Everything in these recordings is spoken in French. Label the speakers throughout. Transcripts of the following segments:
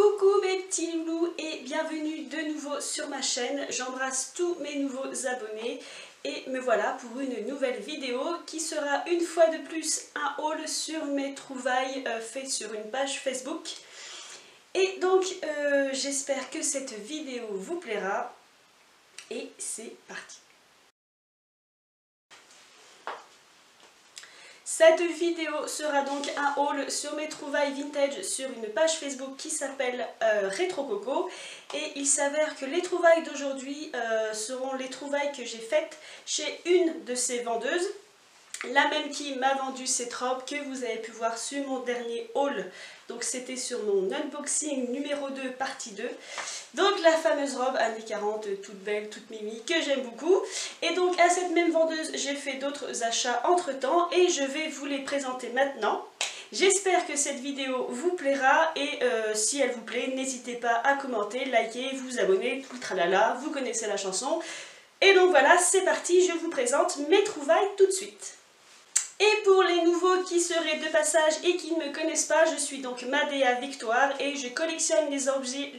Speaker 1: Coucou mes petits loulous et bienvenue de nouveau sur ma chaîne. J'embrasse tous mes nouveaux abonnés et me voilà pour une nouvelle vidéo qui sera une fois de plus un haul sur mes trouvailles fait sur une page Facebook. Et donc j'espère que cette vidéo vous plaira et c'est parti. Cette vidéo sera donc un haul sur mes trouvailles vintage sur une page Facebook qui s'appelle Rétro Coco. Et il s'avère que les trouvailles d'aujourd'hui seront les trouvailles que j'ai faites chez une de ces vendeuses. La même qui m'a vendu cette robe que vous avez pu voir sur mon dernier haul. Donc c'était sur mon unboxing numéro 2 partie 2. Donc la fameuse robe années 40 toute belle, toute mimi que j'aime beaucoup. Et donc à cette même vendeuse j'ai fait d'autres achats entre temps et je vais vous les présenter maintenant. J'espère que cette vidéo vous plaira et si elle vous plaît n'hésitez pas à commenter, liker, vous abonner, tout le tralala, vous connaissez la chanson. Et donc voilà, c'est parti, je vous présente mes trouvailles tout de suite. Et pour les nouveaux qui seraient de passage et qui ne me connaissent pas, je suis donc Madea Victoire et je collectionne les objets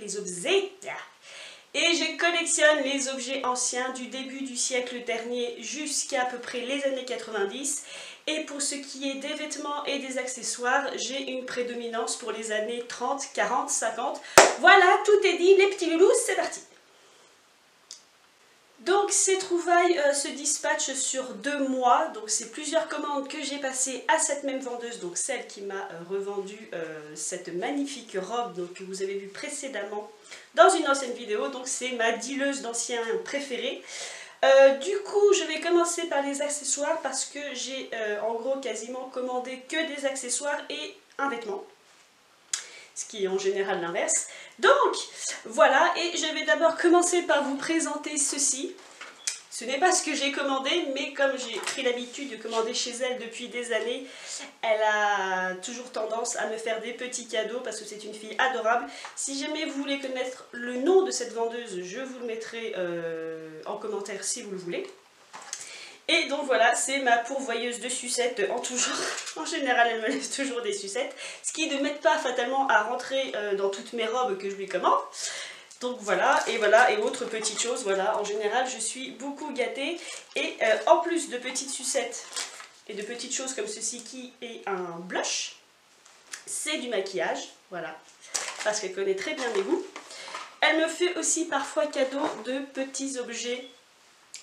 Speaker 1: anciens du début du siècle dernier jusqu'à peu près les années 90. Et pour ce qui est des vêtements et des accessoires, j'ai une prédominance pour les années 30, 40, 50. Voilà, tout est dit, les petits loulous, c'est parti! Donc ces trouvailles se dispatchent sur 2 mois, donc c'est plusieurs commandes que j'ai passées à cette même vendeuse, donc celle qui m'a revendu cette magnifique robe donc, que vous avez vue précédemment dans une ancienne vidéo, donc c'est ma dealeuse d'anciens préférée. Du coup je vais commencer par les accessoires parce que j'ai en gros quasiment commandé que des accessoires et un vêtement. Ce qui est en général l'inverse. Donc voilà, et je vais d'abord commencer par vous présenter ceci. Ce n'est pas ce que j'ai commandé, mais comme j'ai pris l'habitude de commander chez elle depuis des années, elle a toujours tendance à me faire des petits cadeaux parce que c'est une fille adorable. Si jamais vous voulez connaître le nom de cette vendeuse, je vous le mettrai en commentaire si vous le voulez. Et donc voilà, c'est ma pourvoyeuse de sucettes en tout genre. En général, elle me laisse toujours des sucettes. Ce qui ne m'aide pas fatalement à rentrer dans toutes mes robes que je lui commande. Donc voilà, et autre petite chose, voilà. En général, je suis beaucoup gâtée. Et en plus de petites sucettes et de petites choses comme ceci qui est un blush, c'est du maquillage, voilà. Parce qu'elle connaît très bien mes goûts. Elle me fait aussi parfois cadeau de petits objets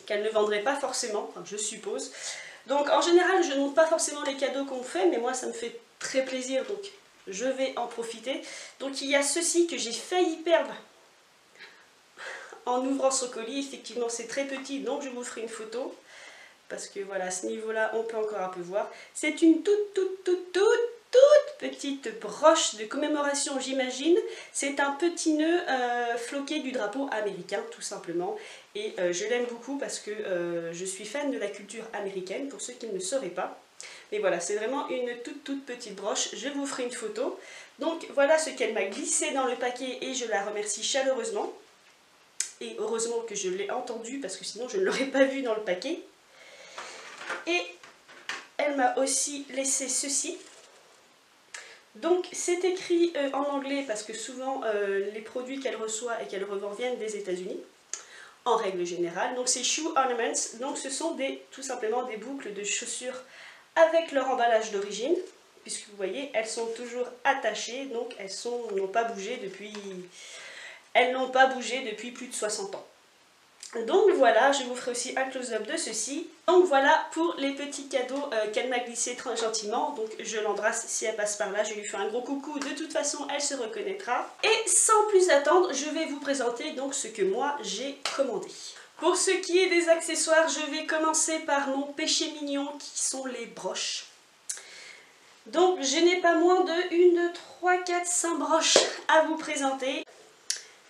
Speaker 1: qu'elle ne vendrait pas forcément, enfin, je suppose. Donc en général je ne montre pas forcément les cadeaux qu'on me fait, mais moi ça me fait très plaisir, donc je vais en profiter. Donc il y a ceci que j'ai failli perdre en ouvrant son colis, effectivement c'est très petit, donc je vous ferai une photo, parce que voilà, à ce niveau-là on peut encore un peu voir. C'est une toute petite broche de commémoration, j'imagine. C'est un petit nœud floqué du drapeau américain, tout simplement. Et je l'aime beaucoup parce que je suis fan de la culture américaine, pour ceux qui ne le sauraient pas. Mais voilà, c'est vraiment une toute petite broche. Je vous ferai une photo. Donc voilà ce qu'elle m'a glissé dans le paquet et je la remercie chaleureusement. Et heureusement que je l'ai entendu parce que sinon je ne l'aurais pas vu dans le paquet. Et elle m'a aussi laissé ceci. Donc c'est écrit en anglais parce que souvent les produits qu'elle reçoit et qu'elle revend viennent des États-Unis en règle générale. Donc c'est Shoe Ornaments, donc ce sont tout simplement des boucles de chaussures avec leur emballage d'origine, puisque vous voyez elles sont toujours attachées, donc elles n'ont pas bougé depuis plus de 60 ans. Donc voilà, je vous ferai aussi un close-up de ceci. Donc voilà pour les petits cadeaux qu'elle m'a glissés très gentiment. Donc je l'embrasse si elle passe par là, je lui fais un gros coucou. De toute façon, elle se reconnaîtra. Et sans plus attendre, je vais vous présenter donc ce que moi j'ai commandé. Pour ce qui est des accessoires, je vais commencer par mon péché mignon qui sont les broches. Donc je n'ai pas moins de 1, 2, 3, 4, 5 broches à vous présenter.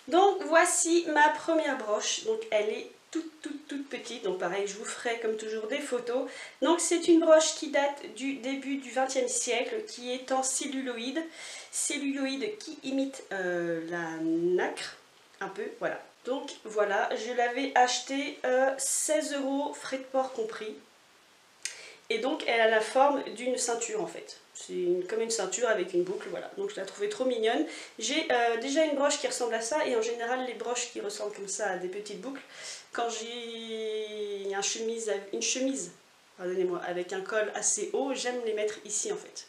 Speaker 1: Donc voici ma première broche, donc elle est toute petite, donc pareil je vous ferai comme toujours des photos. Donc c'est une broche qui date du début du XXe siècle, qui est en celluloïd qui imite la nacre, un peu, voilà. Donc voilà, je l'avais acheté 16 €, frais de port compris. Et donc elle a la forme d'une ceinture en fait. C'est comme une ceinture avec une boucle, voilà. Donc je la trouvais trop mignonne. J'ai déjà une broche qui ressemble à ça, et en général les broches qui ressemblent comme ça à des petites boucles, quand j'ai une chemise, pardonnez-moi, avec un col assez haut, j'aime les mettre ici en fait.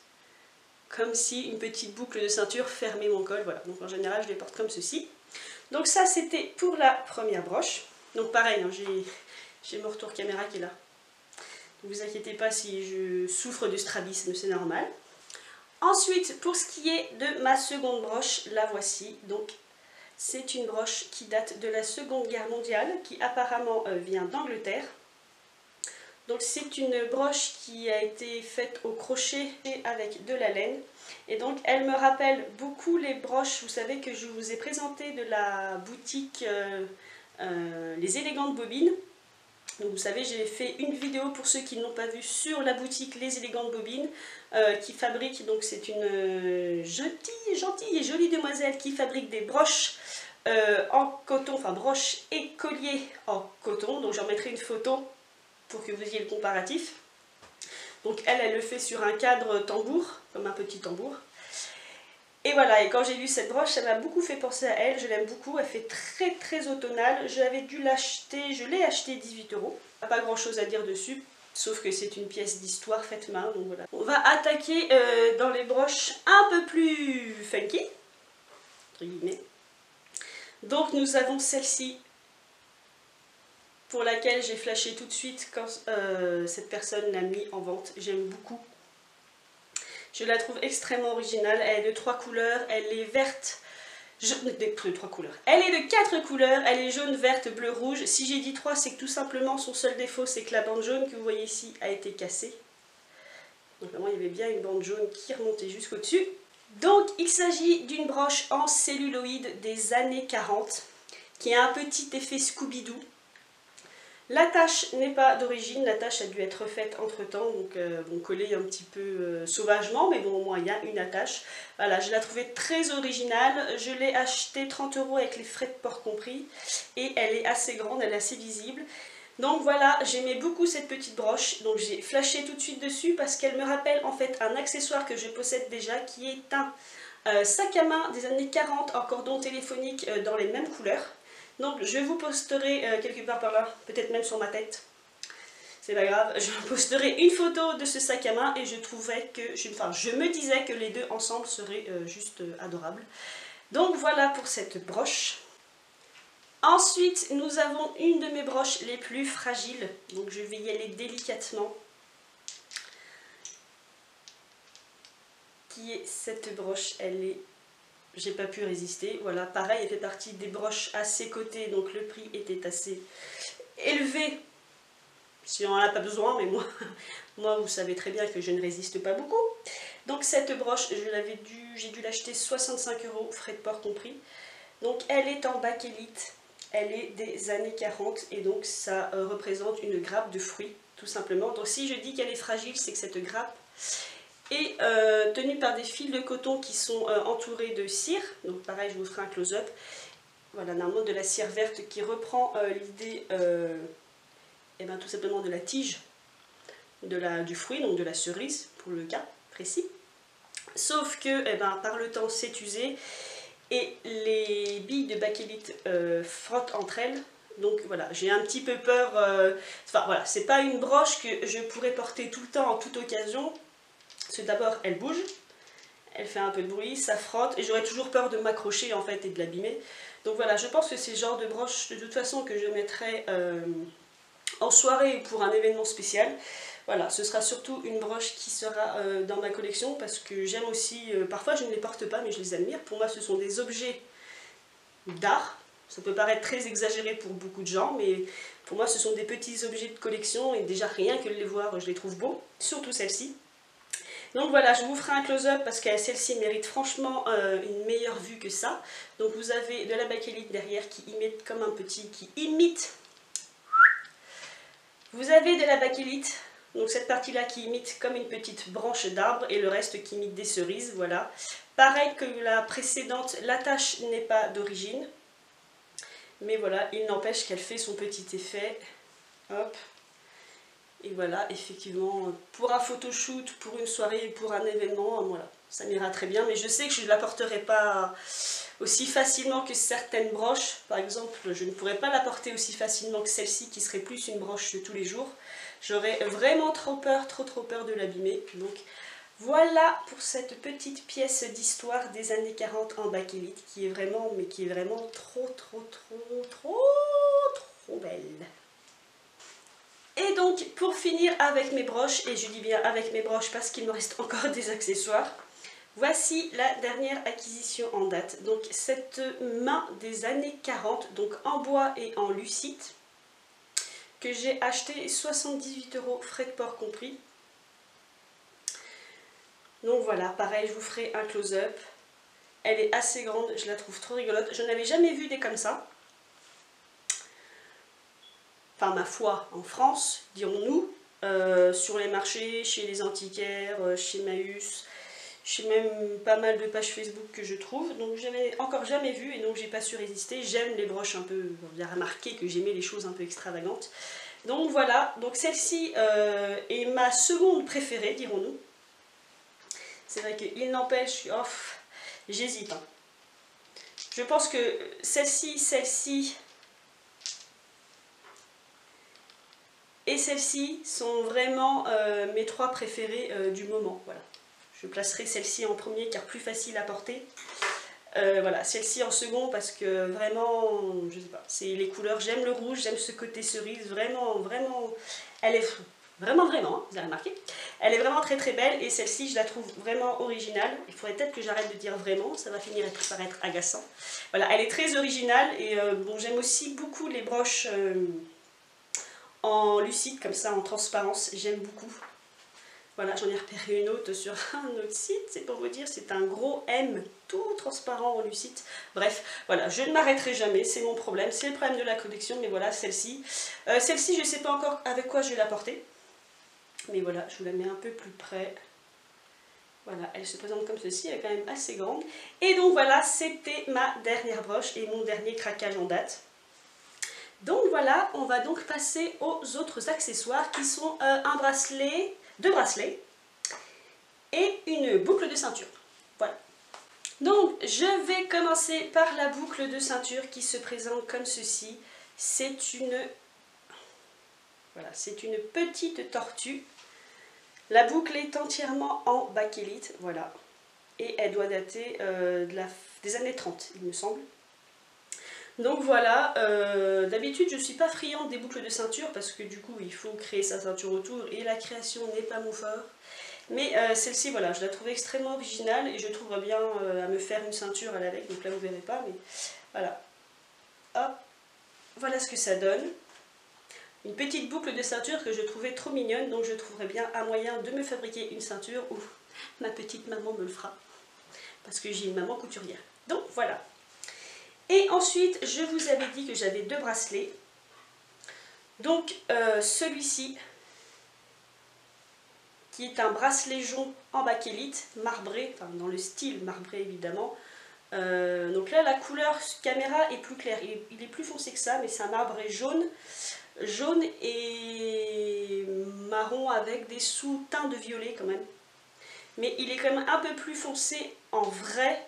Speaker 1: Comme si une petite boucle de ceinture fermait mon col, voilà. Donc en général je les porte comme ceci. Donc ça c'était pour la première broche. Donc pareil, hein, j'ai mon retour caméra qui est là. Ne vous inquiétez pas si je souffre de strabisme, c'est normal. Ensuite, pour ce qui est de ma seconde broche, la voici. Donc, c'est une broche qui date de la Seconde Guerre mondiale, qui apparemment vient d'Angleterre. Donc, c'est une broche qui a été faite au crochet avec de la laine. Et donc, elle me rappelle beaucoup les broches, vous savez, que je vous ai présentées de la boutique Les Élégantes Bobines. Donc vous savez, j'ai fait une vidéo pour ceux qui n'ont pas vu sur la boutique Les Élégantes Bobines qui fabrique, donc c'est une gentille et jolie demoiselle qui fabrique des broches en coton, enfin broches et colliers en coton. Donc j'en mettrai une photo pour que vous ayez le comparatif. Donc elle le fait sur un cadre tambour, comme un petit tambour. Et voilà, et quand j'ai vu cette broche, ça m'a beaucoup fait penser à elle, je l'aime beaucoup, elle fait très automnale. J'avais dû l'acheter, je l'ai acheté 18 €. Pas grand chose à dire dessus, sauf que c'est une pièce d'histoire faite main, donc voilà. On va attaquer dans les broches un peu plus funky, entre guillemets. Donc nous avons celle-ci, pour laquelle j'ai flashé tout de suite quand cette personne l'a mis en vente. J'aime beaucoup. Je la trouve extrêmement originale, elle est de 3 couleurs, elle est verte, de 3 couleurs. Elle est de 4 couleurs, elle est jaune, verte, bleu, rouge. Si j'ai dit 3, c'est que tout simplement son seul défaut, c'est que la bande jaune que vous voyez ici a été cassée. Donc vraiment, il y avait bien une bande jaune qui remontait jusqu'au-dessus. Donc il s'agit d'une broche en celluloïd des années 40, qui a un petit effet Scooby-Doo. La tache n'est pas d'origine, la tache a dû être faite entre temps, donc bon, collée un petit peu sauvagement, mais bon, au moins il y a une attache. Voilà, je la trouvais très originale, je l'ai achetée 30 € avec les frais de port compris, et elle est assez grande, elle est assez visible. Donc voilà, j'aimais beaucoup cette petite broche, donc j'ai flashé tout de suite dessus parce qu'elle me rappelle en fait un accessoire que je possède déjà, qui est un sac à main des années 40 en cordon téléphonique dans les mêmes couleurs. Donc je vous posterai quelque part par là, peut-être même sur ma tête, c'est pas grave, je vous posterai une photo de ce sac à main et je trouvais que, je me disais que les deux ensemble seraient juste adorables. Donc voilà pour cette broche. Ensuite nous avons une de mes broches les plus fragiles, donc je vais y aller délicatement, qui est cette broche. Elle est... J'ai pas pu résister, voilà, pareil, elle fait partie des broches assez cotées, donc le prix était assez élevé, si on n'en a pas besoin, mais moi vous savez très bien que je ne résiste pas beaucoup. Donc cette broche, j'ai dû l'acheter 65 €, frais de port compris. Donc elle est en bakélite, elle est des années 40, et donc ça représente une grappe de fruits, tout simplement. Donc si je dis qu'elle est fragile, c'est que cette grappe et tenue par des fils de coton qui sont entourés de cire. Donc pareil, je vous ferai un close-up. Voilà, normalement de la cire verte qui reprend l'idée tout simplement de la tige du fruit, donc de la cerise pour le cas précis. Sauf que par le temps c'est usé et les billes de bakélite frottent entre elles. Donc voilà, j'ai un petit peu peur. Enfin voilà, c'est pas une broche que je pourrais porter tout le temps en toute occasion. Parce que d'abord elle bouge, elle fait un peu de bruit, ça frotte, et j'aurais toujours peur de m'accrocher en fait et de l'abîmer. Donc voilà, je pense que c'est le genre de broche de toute façon que je mettrai en soirée pour un événement spécial. Voilà, ce sera surtout une broche qui sera dans ma collection parce que j'aime aussi, parfois je ne les porte pas mais je les admire. Pour moi ce sont des objets d'art. Ça peut paraître très exagéré pour beaucoup de gens, mais pour moi ce sont des petits objets de collection et déjà rien que de les voir je les trouve beaux, surtout celle-ci. Donc voilà, je vous ferai un close-up parce que celle-ci mérite franchement une meilleure vue que ça. Donc vous avez de la bakélite derrière qui imite comme un petit, Vous avez de la bakélite, donc cette partie-là qui imite comme une petite branche d'arbre et le reste qui imite des cerises, voilà. Pareil que la précédente, l'attache n'est pas d'origine. Mais voilà, il n'empêche qu'elle fait son petit effet. Hop. Et voilà, effectivement, pour un photoshoot, pour une soirée, pour un événement, voilà, ça m'ira très bien. Mais je sais que je ne la porterai pas aussi facilement que certaines broches. Par exemple, je ne pourrais pas la porter aussi facilement que celle-ci, qui serait plus une broche de tous les jours. J'aurais vraiment trop peur, trop peur de l'abîmer. Donc voilà pour cette petite pièce d'histoire des années 40 en bakélite, qui est vraiment, mais qui est vraiment trop belle. Et donc, pour finir avec mes broches, et je dis bien avec mes broches parce qu'il me reste encore des accessoires, voici la dernière acquisition en date. Donc, cette main des années 40, donc en bois et en lucite, que j'ai acheté 78 €, frais de port compris. Donc voilà, pareil, je vous ferai un close-up. Elle est assez grande, je la trouve trop rigolote. Je n'avais jamais vu des comme ça. Enfin, ma foi, en France, dirons-nous, sur les marchés, chez les antiquaires, chez Maüs, chez même pas mal de pages Facebook que je trouve. Donc j'avais encore jamais vu et donc j'ai pas su résister. J'aime les broches un peu, on vient remarquer que j'aimais les choses un peu extravagantes. Donc voilà, donc celle-ci est ma seconde préférée, dirons-nous. C'est vrai qu'il n'empêche, oh, j'hésite. Hein. Je pense que celle-ci et celle-ci sont vraiment mes trois préférées du moment. Voilà. Je placerai celle-ci en premier car plus facile à porter. Voilà, celle-ci en second parce que vraiment, je sais pas, c'est les couleurs, j'aime le rouge, j'aime ce côté cerise, vraiment, elle est vraiment, hein, vous avez remarqué, elle est vraiment très belle et celle-ci je la trouve vraiment originale. Il faudrait peut-être que j'arrête de dire vraiment, ça va finir par être agaçant. Voilà, elle est très originale et bon, j'aime aussi beaucoup les broches en lucide comme ça, en transparence, j'aime beaucoup. Voilà, j'en ai repéré une autre sur un autre site, c'est pour vous dire, c'est un gros M tout transparent en lucide. Bref, voilà, je ne m'arrêterai jamais, c'est mon problème, c'est le problème de la collection, mais voilà, celle-ci. Celle-ci, je ne sais pas encore avec quoi je vais la porter, mais voilà, je vous la mets un peu plus près. Voilà, elle se présente comme ceci, elle est quand même assez grande. Et donc voilà, c'était ma dernière broche et mon dernier craquage en date. Donc voilà, on va donc passer aux autres accessoires qui sont un bracelet, deux bracelets et une boucle de ceinture. Voilà. Donc je vais commencer par la boucle de ceinture qui se présente comme ceci. C'est une petite tortue. La boucle est entièrement en bakélite, voilà. Et elle doit dater des années 30, il me semble. Donc voilà, d'habitude je ne suis pas friande des boucles de ceinture parce que du coup il faut créer sa ceinture autour et la création n'est pas mon fort. Mais celle-ci, voilà, je la trouve extrêmement originale et je trouverais bien à me faire une ceinture à l'avec, donc là vous ne verrez pas, mais voilà. Hop, voilà ce que ça donne. Une petite boucle de ceinture que je trouvais trop mignonne, donc je trouverais bien un moyen de me fabriquer une ceinture où ma petite maman me le fera. Parce que j'ai une maman couturière. Donc voilà. Et ensuite, je vous avais dit que j'avais deux bracelets. Donc, celui-ci, qui est un bracelet jaune en bakélite, marbré, enfin dans le style marbré évidemment. Donc là, la couleur caméra est plus claire. Il est plus foncé que ça, mais c'est un marbré jaune. Jaune et marron avec des sous-teints de violet quand même. Mais il est quand même un peu plus foncé en vrai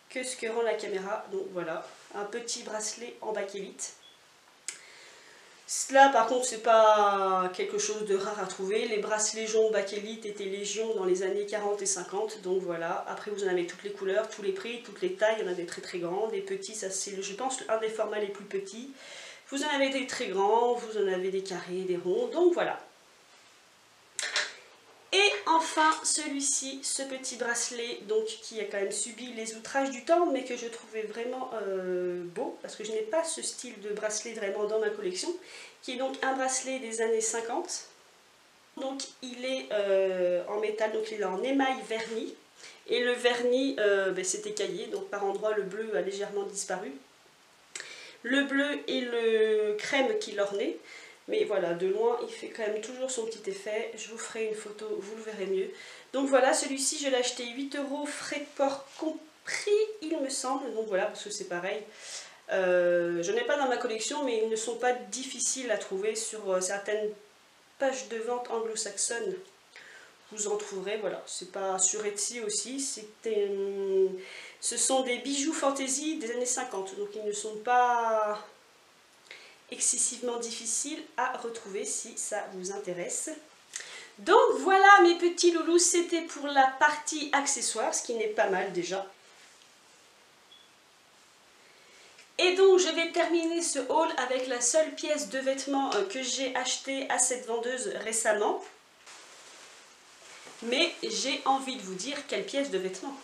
Speaker 1: que ce que rend la caméra. Donc voilà, un petit bracelet en bakélite. Là par contre c'est pas quelque chose de rare à trouver. Les bracelets jaunes bakélite étaient légion dans les années 40 et 50. Donc voilà, après vous en avez toutes les couleurs, tous les prix, toutes les tailles. Il y en a des très grands, des petits, ça c'est je pense un des formats les plus petits. Vous en avez des très grands, vous en avez des carrés, des ronds, donc voilà. Et enfin, celui-ci, ce petit bracelet, donc qui a quand même subi les outrages du temps, mais que je trouvais vraiment beau, parce que je n'ai pas ce style de bracelet vraiment dans ma collection, qui est donc un bracelet des années 50. Donc il est en métal, donc il est en émail verni, et le vernis c'est écaillé, donc par endroits le bleu a légèrement disparu. Le bleu et le crème qui l'ornait. Mais voilà, de loin, il fait quand même toujours son petit effet. Je vous ferai une photo, vous le verrez mieux. Donc voilà, celui-ci, je l'ai acheté 8 €, frais de port compris, il me semble. Donc voilà, parce que c'est pareil. Je n'en ai pas dans ma collection, mais ils ne sont pas difficiles à trouver sur certaines page de vente anglo-saxonne, vous en trouverez, voilà, c'est pas sur Etsy aussi, ce sont des bijoux fantaisie des années 50, donc ils ne sont pas excessivement difficiles à retrouver si ça vous intéresse. Donc voilà mes petits loulous, c'était pour la partie accessoires, ce qui n'est pas mal déjà. Et donc je vais terminer ce haul avec la seule pièce de vêtements que j'ai achetée à cette vendeuse récemment. Mais j'ai envie de vous dire quelle pièce de vêtements.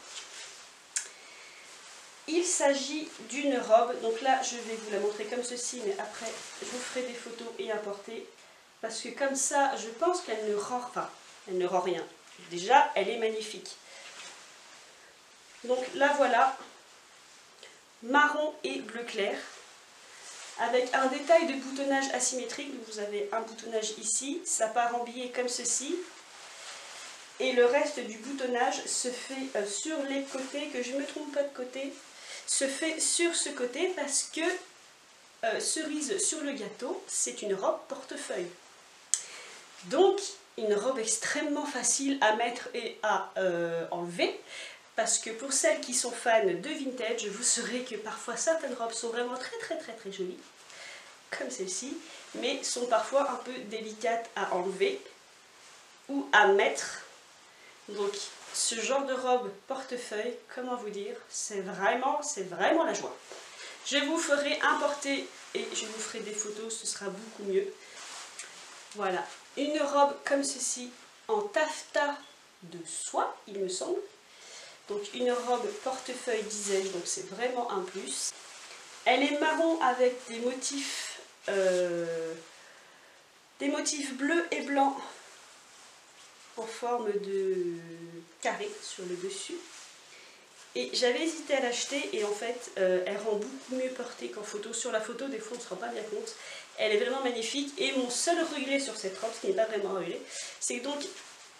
Speaker 1: Il s'agit d'une robe, donc là je vais vous la montrer comme ceci, mais après je vous ferai des photos et à porter. Parce que comme ça, je pense qu'elle ne rend, enfin, elle ne rend rien. Déjà, elle est magnifique. Donc là voilà. Marron et bleu clair, avec un détail de boutonnage asymétrique. Vous avez un boutonnage ici, ça part en billet comme ceci, et le reste du boutonnage se fait sur les côtés, que je ne me trompe pas de côté, se fait sur ce côté parce que cerise sur le gâteau, c'est une robe portefeuille. Donc une robe extrêmement facile à mettre et à enlever. Parce que pour celles qui sont fans de vintage, vous saurez que parfois certaines robes sont vraiment très jolies, comme celle-ci, mais sont parfois un peu délicates à enlever ou à mettre. Donc ce genre de robe portefeuille, comment vous dire, c'est vraiment la joie. Je vous ferai un porté et je vous ferai des photos, ce sera beaucoup mieux. Voilà, une robe comme ceci en taffetas de soie, il me semble. Donc une robe portefeuille, disais-je, donc c'est vraiment un plus. Elle est marron avec des motifs bleus et blancs en forme de carré sur le dessus. Et j'avais hésité à l'acheter et en fait elle rend beaucoup mieux portée qu'en photo. Sur la photo, des fois on ne se rend pas bien compte. Elle est vraiment magnifique et mon seul regret sur cette robe, ce qui n'est pas vraiment un regret, c'est que donc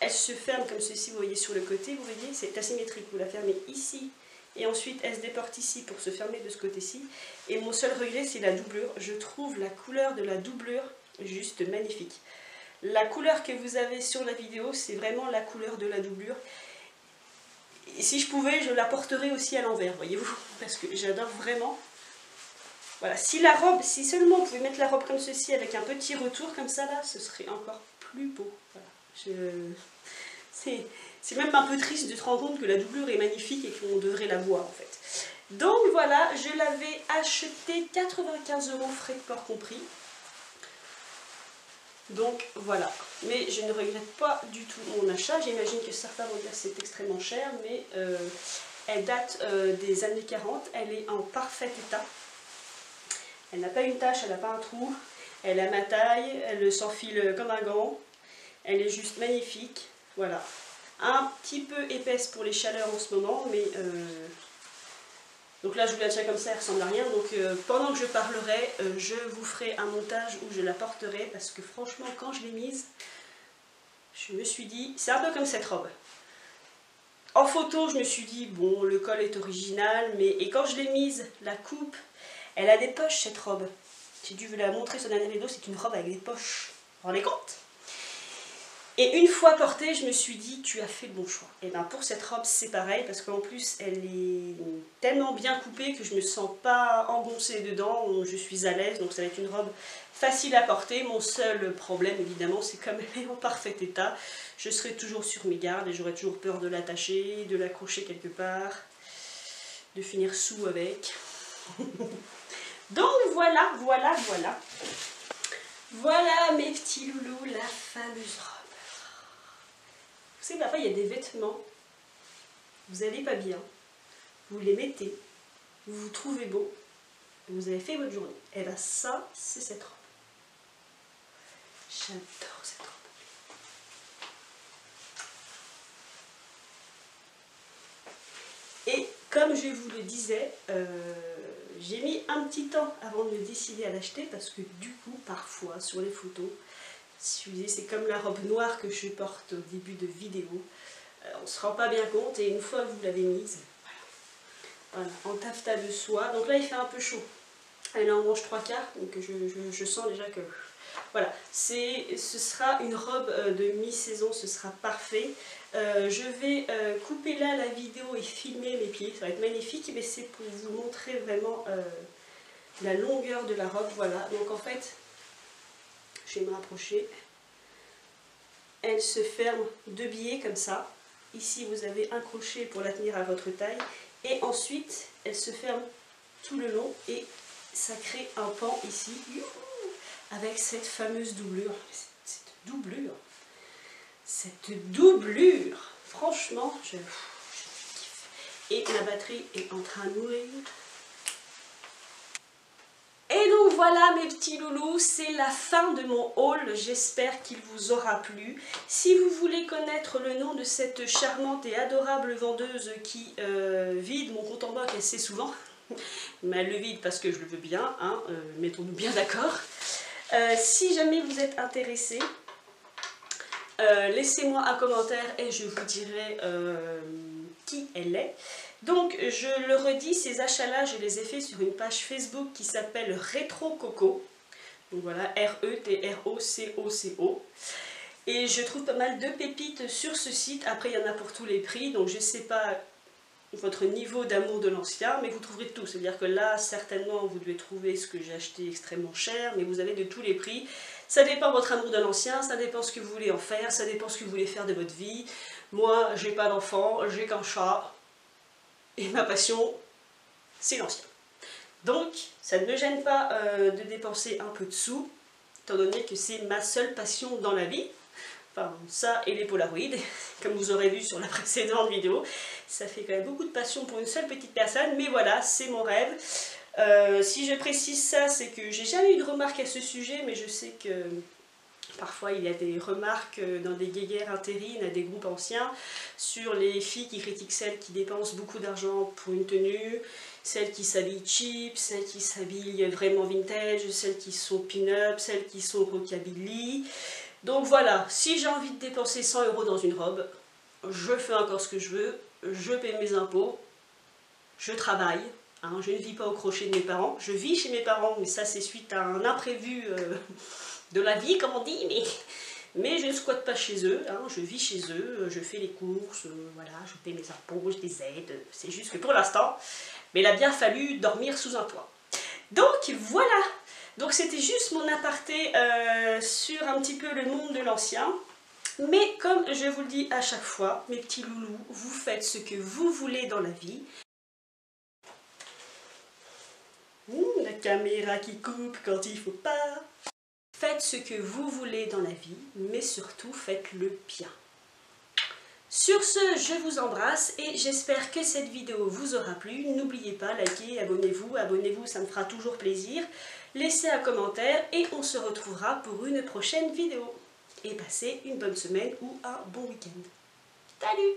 Speaker 1: elle se ferme comme ceci, vous voyez sur le côté, vous voyez, c'est asymétrique, vous la fermez ici, et ensuite elle se déporte ici pour se fermer de ce côté-ci. Et mon seul regret, c'est la doublure. Je trouve la couleur de la doublure juste magnifique. La couleur que vous avez sur la vidéo, c'est vraiment la couleur de la doublure. Et si je pouvais, je la porterais aussi à l'envers, voyez-vous, parce que j'adore vraiment. Voilà, si seulement on pouvait mettre la robe comme ceci, avec un petit retour comme ça, là, ce serait encore plus beau. Voilà. C'est même un peu triste de se rendre compte que la doublure est magnifique et qu'on devrait la voir en fait. Donc voilà, je l'avais acheté 95 € frais de port compris. Donc voilà, mais je ne regrette pas du tout mon achat. J'imagine que certains vont dire que c'est extrêmement cher, mais elle date des années 40, elle est en parfait état. Elle n'a pas une tache, elle n'a pas un trou, elle a ma taille, elle s'enfile comme un gant. Elle est juste magnifique, voilà. Un petit peu épaisse pour les chaleurs en ce moment, mais... Donc là, je vous la tiens comme ça, elle ressemble à rien. Donc pendant que je parlerai, je vous ferai un montage où je la porterai, parce que franchement, quand je l'ai mise, je me suis dit... C'est un peu comme cette robe. En photo, je me suis dit, bon, le col est original, mais... Et quand je l'ai mise, la coupe, elle a des poches, cette robe. J'ai dû vous la montrer sur la dernière vidéo, c'est une robe avec des poches. Vous vous rendez compte ? Et une fois portée, je me suis dit, tu as fait le bon choix. Et bien pour cette robe, c'est pareil, parce qu'en plus, elle est tellement bien coupée que je ne me sens pas engoncée dedans, je suis à l'aise, donc ça va être une robe facile à porter. Mon seul problème, évidemment, c'est comme elle est en parfait état, je serai toujours sur mes gardes et j'aurai toujours peur de l'attacher, de l'accrocher quelque part, de finir sous avec. Donc voilà. Voilà mes petits loulous, la fameuse robe. Vous savez, parfois il y a des vêtements, vous n'allez pas bien, vous les mettez, vous vous trouvez beau, vous avez fait votre journée. Et bien ça, c'est cette robe. J'adore cette robe. Et comme je vous le disais, j'ai mis un petit temps avant de me décider à l'acheter parce que du coup, parfois, sur les photos, c'est comme la robe noire que je porte au début de vidéo. On ne se rend pas bien compte et une fois que vous l'avez mise, voilà, en taffetas de soie. Donc là, il fait un peu chaud. Elle est en manche 3/4, donc je sens déjà que Voilà, ce sera une robe de mi-saison, ce sera parfait. Je vais couper là la vidéo et filmer mes pieds, ça va être magnifique, mais c'est pour vous montrer vraiment la longueur de la robe. Voilà, donc en fait, je vais me rapprocher. Elle se ferme de biais comme ça. Ici, vous avez un crochet pour la tenir à votre taille. Et ensuite, elle se ferme tout le long et ça crée un pan ici avec cette fameuse doublure. Cette doublure, franchement, je kiffe. Et la batterie est en train de mourir. Et donc voilà mes petits loulous, c'est la fin de mon haul, j'espère qu'il vous aura plu. Si vous voulez connaître le nom de cette charmante et adorable vendeuse qui vide mon compte en banque assez souvent, mais elle le vide parce que je le veux bien, hein, mettons-nous bien d'accord. Si jamais vous êtes intéressé, laissez-moi un commentaire et je vous dirai qui elle est. Donc je le redis, ces achats-là, je les ai faits sur une page Facebook qui s'appelle Rétro Coco. Donc voilà, R-E-T-R-O-C-O-C-O. Et je trouve pas mal de pépites sur ce site. Après, il y en a pour tous les prix, donc je ne sais pas votre niveau d'amour de l'ancien, mais vous trouverez tout. C'est-à-dire que là, certainement, vous devez trouver ce que j'ai acheté extrêmement cher, mais vous avez de tous les prix. Ça dépend de votre amour de l'ancien, ça dépend ce que vous voulez en faire, ça dépend ce que vous voulez faire de votre vie. Moi, j'ai pas d'enfant, j'ai qu'un chat. Et ma passion, c'est l'ancien. Donc, ça ne me gêne pas de dépenser un peu de sous, étant donné que c'est ma seule passion dans la vie. Enfin, ça et les Polaroids, comme vous aurez vu sur la précédente vidéo. Ça fait quand même beaucoup de passion pour une seule petite personne, mais voilà, c'est mon rêve. Si je précise ça, c'est que j'ai jamais eu de remarques à ce sujet, mais je sais que parfois il y a des remarques dans des guéguerres intérines à des groupes anciens sur les filles qui critiquent celles qui dépensent beaucoup d'argent pour une tenue, celles qui s'habillent cheap, celles qui s'habillent vraiment vintage, celles qui sont pin-up, celles qui sont rockabilly. Donc voilà, si j'ai envie de dépenser 100 € dans une robe, je fais encore ce que je veux, je paie mes impôts, je travaille. Hein, je ne vis pas au crochet de mes parents, je vis chez mes parents, mais ça c'est suite à un imprévu de la vie, comme on dit, mais je ne squatte pas chez eux, hein, je vis chez eux, je fais les courses, voilà, je paie mes impôts, je les aide, c'est juste que pour l'instant, mais il a bien fallu dormir sous un toit. Donc voilà, donc c'était juste mon aparté sur un petit peu le monde de l'ancien. Mais comme je vous le dis à chaque fois, mes petits loulous, vous faites ce que vous voulez dans la vie. La caméra qui coupe quand il faut pas. Faites ce que vous voulez dans la vie, mais surtout faites-le bien. Sur ce, je vous embrasse et j'espère que cette vidéo vous aura plu. N'oubliez pas, likez, abonnez-vous, ça me fera toujours plaisir. Laissez un commentaire et on se retrouvera pour une prochaine vidéo. Et passez une bonne semaine ou un bon week-end. Salut!